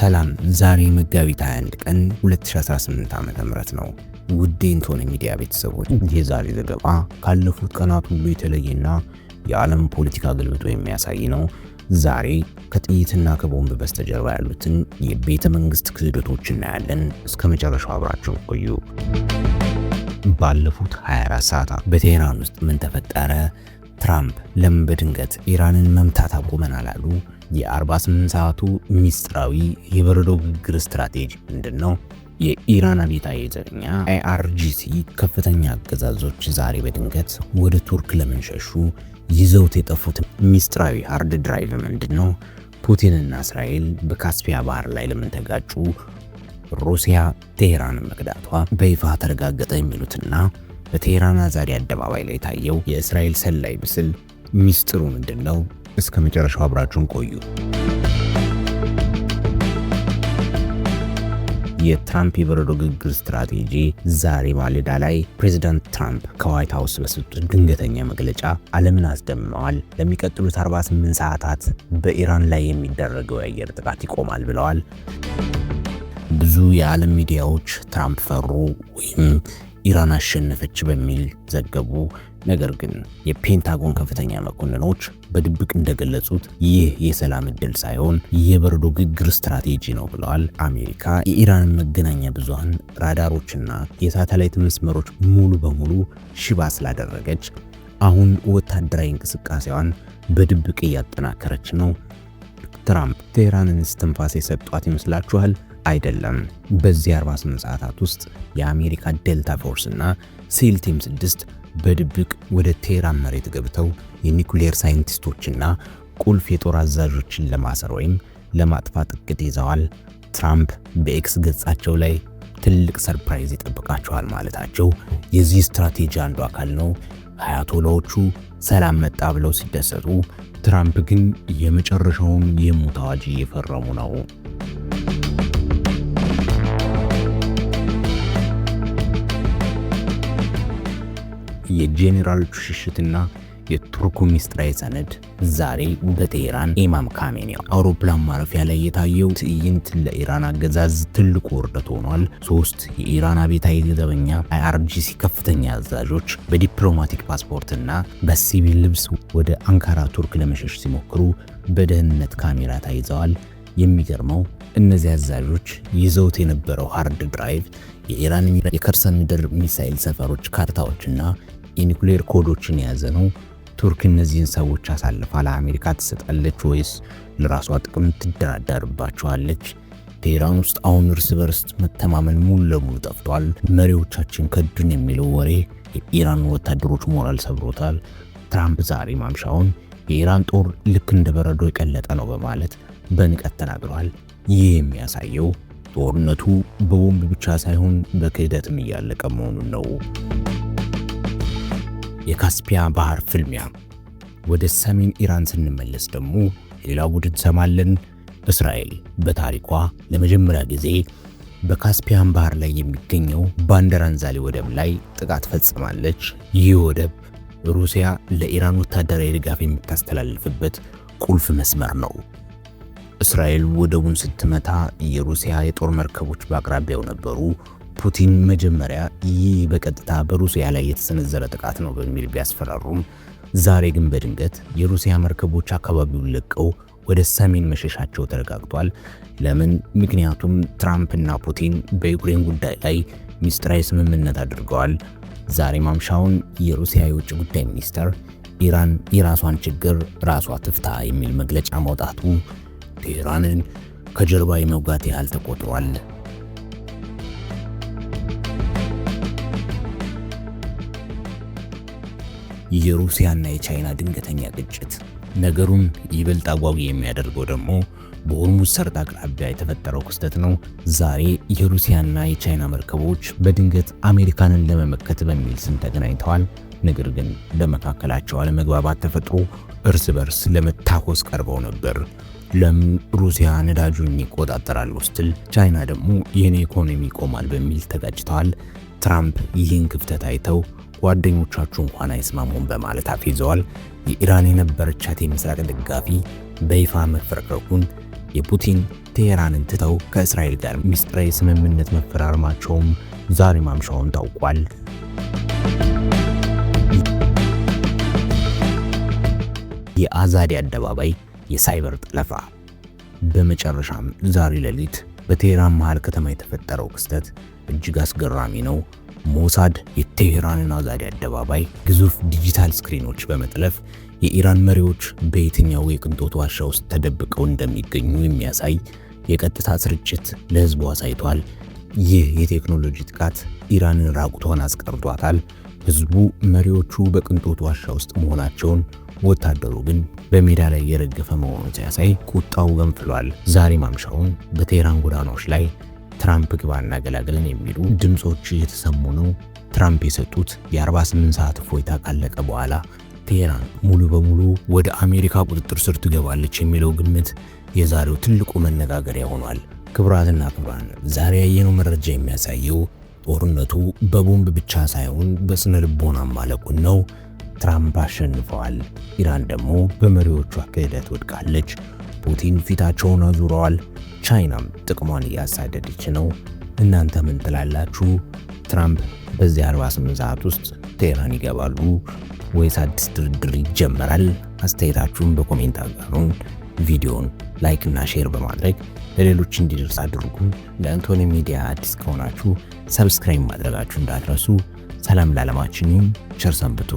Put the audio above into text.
ሰላም ዛሬ መጋቢት 21 ቀን 2018 ዓ.ም ነው። ውድ ኢንቶኒ ሚዲያ ቤተሰቦች የዛሬ ዘገባ ካለፉት ቀናት ሁሉ የተለየና የዓለም ፖለቲካ ግልብጦ የሚያሳይ ነው። ዛሬ ከጥይትና ከቦምብ በስተጀርባ ያሉትን የቤተ መንግስት ክህደቶች እናያለን። እስከ መጨረሻው አብራችሁ ቆዩ። ባለፉት 24 ሰዓታት በቴህራን ውስጥ ምን ተፈጠረ? ትራምፕ ለምን በድንገት ኢራንን መምታት አቁመናል አሉ? የ48 ሰዓቱ ሚስጥራዊ የበረዶ ግግር ስትራቴጂ ምንድነው? የኢራን አብዮታዊ ዘበኛ IRGC ከፍተኛ አገዛዞች ዛሬ በድንገት ወደ ቱርክ ለምን ሸሹ? ይዘውት የጠፉት ሚስጥራዊ ሃርድ ድራይቭ ምንድነው? ፑቲንና እስራኤል በካስፒያ ባህር ላይ ለምን ተጋጩ? ሩሲያ ቴህራንን መክዳቷ በይፋ ተረጋገጠ የሚሉትና በቴህራን አዛዲ አደባባይ ላይ ታየው የእስራኤል ሰላይ ምስል ሚስጥሩ ምንድነው? እስከ መጨረሻው አብራችሁን ቆዩ። የትራምፕ የበረዶ ግግር ስትራቴጂ ዛሬ ማለዳ ላይ ፕሬዚዳንት ትራምፕ ከዋይት ሃውስ በሰጡት ድንገተኛ መግለጫ ዓለምን አስደምመዋል። ለሚቀጥሉት 48 ሰዓታት በኢራን ላይ የሚደረገው የአየር ጥቃት ይቆማል ብለዋል። ብዙ የዓለም ሚዲያዎች ትራምፕ ፈሩ ወይም ኢራን አሸነፈች በሚል ዘገቡ። ነገር ግን የፔንታጎን ከፍተኛ መኮንኖች በድብቅ እንደገለጹት ይህ የሰላም ዕድል ሳይሆን የበረዶ ግግር ስትራቴጂ ነው ብለዋል። አሜሪካ የኢራንን መገናኛ ብዙሃን ራዳሮችና የሳተላይት መስመሮች ሙሉ በሙሉ ሽባ ስላደረገች አሁን ወታደራዊ እንቅስቃሴዋን በድብቅ እያጠናከረች ነው። ትራምፕ ቴህራንን እስትንፋስ የሰጧት ይመስላችኋል? አይደለም። በዚህ 48 ሰዓታት ውስጥ የአሜሪካ ዴልታ ፎርስ እና ሴል ቲም 6 በድብቅ ወደ ቴህራን መሬት ገብተው የኒኩሌር ሳይንቲስቶችና ቁልፍ የጦር አዛዦችን ለማሰር ወይም ለማጥፋት እቅድ ይዘዋል። ትራምፕ በኤክስ ገጻቸው ላይ ትልቅ ሰርፕራይዝ ይጠብቃቸዋል ማለታቸው የዚህ ስትራቴጂ አንዱ አካል ነው። አያቶላዎቹ ሰላም መጣ ብለው ሲደሰቱ፣ ትራምፕ ግን የመጨረሻውን የሞት አዋጅ እየፈረሙ ነው። የጄኔራሎቹ ሽሽትና የቱርኩ ሚስጥራዊ ሰነድ ዛሬ በቴህራን ኢማም ካሜኒ አውሮፕላን ማረፊያ ላይ የታየው ትዕይንት ለኢራን አገዛዝ ትልቁ ውርደት ሆኗል። 3 የኢራን አብዮታዊ ዘበኛ IRGC ከፍተኛ አዛዦች በዲፕሎማቲክ ፓስፖርትና በሲቪል ልብስ ወደ አንካራ ቱርክ ለመሸሽ ሲሞክሩ በደህንነት ካሜራ ታይዘዋል። የሚገርመው እነዚህ አዛዦች ይዘውት የነበረው ሃርድ ድራይቭ የኢራን የከርሰ ምድር ሚሳኤል ሰፈሮች ካርታዎችና የኒኩሌር ኮዶችን የያዘ ነው። ቱርክ እነዚህን ሰዎች አሳልፋ ለአሜሪካ ትሰጣለች ወይስ ለራሷ ጥቅም ትደራደርባቸዋለች? ቴህራን ውስጥ አሁን እርስ በርስ መተማመን ሙሉ ለሙሉ ጠፍቷል። መሪዎቻችን ከዱን የሚለው ወሬ የኢራን ወታደሮች ሞራል ሰብሮታል። ትራምፕ ዛሬ ማምሻውን የኢራን ጦር ልክ እንደ በረዶ የቀለጠ ነው በማለት በንቀት ተናግረዋል። ይህ የሚያሳየው ጦርነቱ በቦምብ ብቻ ሳይሆን በክህደትም እያለቀ መሆኑን ነው። የካስፒያ ባህር ፍልሚያ። ወደ ሰሜን ኢራን ስንመለስ ደግሞ ሌላ ቡድን ሰማለን። እስራኤል በታሪኳ ለመጀመሪያ ጊዜ በካስፒያን ባህር ላይ የሚገኘው ባንደር አንዛሊ ወደብ ላይ ጥቃት ፈጽማለች። ይህ ወደብ ሩሲያ ለኢራን ወታደራዊ ድጋፍ የምታስተላልፍበት ቁልፍ መስመር ነው። እስራኤል ወደቡን ስትመታ የሩሲያ የጦር መርከቦች በአቅራቢያው ነበሩ። ፑቲን መጀመሪያ ይህ በቀጥታ በሩሲያ ላይ የተሰነዘረ ጥቃት ነው በሚል ቢያስፈራሩም ዛሬ ግን በድንገት የሩሲያ መርከቦች አካባቢውን ለቀው ወደ ሰሜን መሸሻቸው ተረጋግጧል። ለምን? ምክንያቱም ትራምፕና ፑቲን በዩክሬን ጉዳይ ላይ ሚስጥራዊ ስምምነት አድርገዋል። ዛሬ ማምሻውን የሩሲያ የውጭ ጉዳይ ሚኒስተር ኢራን የራሷን ችግር ራሷ ትፍታ የሚል መግለጫ ማውጣቱ ቴህራንን ከጀርባ የመውጋት ያህል ተቆጥሯል። የሩሲያና የቻይና ድንገተኛ ግጭት ነገሩን ይበልጥ አጓጊ የሚያደርገው ደግሞ በሆርሙዝ ሰርጥ አቅራቢያ የተፈጠረው ክስተት ነው። ዛሬ የሩሲያና የቻይና መርከቦች በድንገት አሜሪካንን ለመመከት በሚል ስም ተገናኝተዋል። ነገር ግን በመካከላቸው አለመግባባት ተፈጥሮ እርስ በርስ ለመታኮስ ቀርበው ነበር። ለምን? ሩሲያ ነዳጁን ይቆጣጠራል ስትል፣ ቻይና ደግሞ የኔ ኢኮኖሚ ይቆማል በሚል ተጋጭተዋል። ትራምፕ ይህን ክፍተት አይተው ጓደኞቻችሁ እንኳን አይስማሙም በማለት አፍይዘዋል። የኢራን የነበረቻት የምስራቅ ደጋፊ በይፋ መፍረክረኩን የፑቲን ቴሄራንን ትተው ከእስራኤል ጋር ሚስጥራዊ ስምምነት መፈራረማቸውም ዛሬ ማምሻውን ታውቋል። የአዛዲ አደባባይ የሳይበር ጠለፋ። በመጨረሻም ዛሬ ሌሊት በቴሄራን መሃል ከተማ የተፈጠረው ክስተት እጅግ አስገራሚ ነው። ሞሳድ የቴሄራንን አዛዲ አደባባይ ግዙፍ ዲጂታል ስክሪኖች በመጥለፍ የኢራን መሪዎች በየትኛው የቅንጦት ዋሻ ውስጥ ተደብቀው እንደሚገኙ የሚያሳይ የቀጥታ ስርጭት ለህዝቡ አሳይቷል። ይህ የቴክኖሎጂ ጥቃት ኢራንን ራቁቷን አስቀርቷታል። ህዝቡ መሪዎቹ በቅንጦት ዋሻ ውስጥ መሆናቸውን፣ ወታደሩ ግን በሜዳ ላይ የረገፈ መሆኑን ሲያሳይ ቁጣው ገንፍሏል። ዛሬ ማምሻውን በቴሄራን ጎዳናዎች ላይ ትራምፕ ግባና ገላገለን የሚሉ ድምጾች እየተሰሙ ነው። ትራምፕ የሰጡት የ48 ሰዓት እፎይታ ካለቀ በኋላ ቴሄራን ሙሉ በሙሉ ወደ አሜሪካ ቁጥጥር ስር ትገባለች የሚለው ግምት የዛሬው ትልቁ መነጋገሪያ ሆኗል። ክቡራትና ክቡራን፣ ዛሬ ያየነው መረጃ የሚያሳየው ጦርነቱ በቦምብ ብቻ ሳይሆን በስነ ልቦና ማለቁን ነው። ትራምፕ አሸንፈዋል። ኢራን ደግሞ በመሪዎቿ ክህደት ወድቃለች። ፑቲን ፊታቸውን አዙረዋል። ቻይናም ጥቅሟን እያሳደደች ነው። እናንተ ምን ትላላችሁ? ትራምፕ በዚህ 48 ሰዓት ውስጥ ቴሄራን ይገባሉ ወይስ አዲስ ድርድር ይጀመራል? አስተያየታችሁን በኮሜንት አጋሩን። ቪዲዮውን ላይክ እና ሼር በማድረግ ለሌሎች እንዲደርስ አድርጉ። ለአንቶኒ ሚዲያ አዲስ ከሆናችሁ ሰብስክራይብ ማድረጋችሁ እንዳትረሱ። ሰላም ለዓለማችን ይሁን። ቸር ሰንብቱ።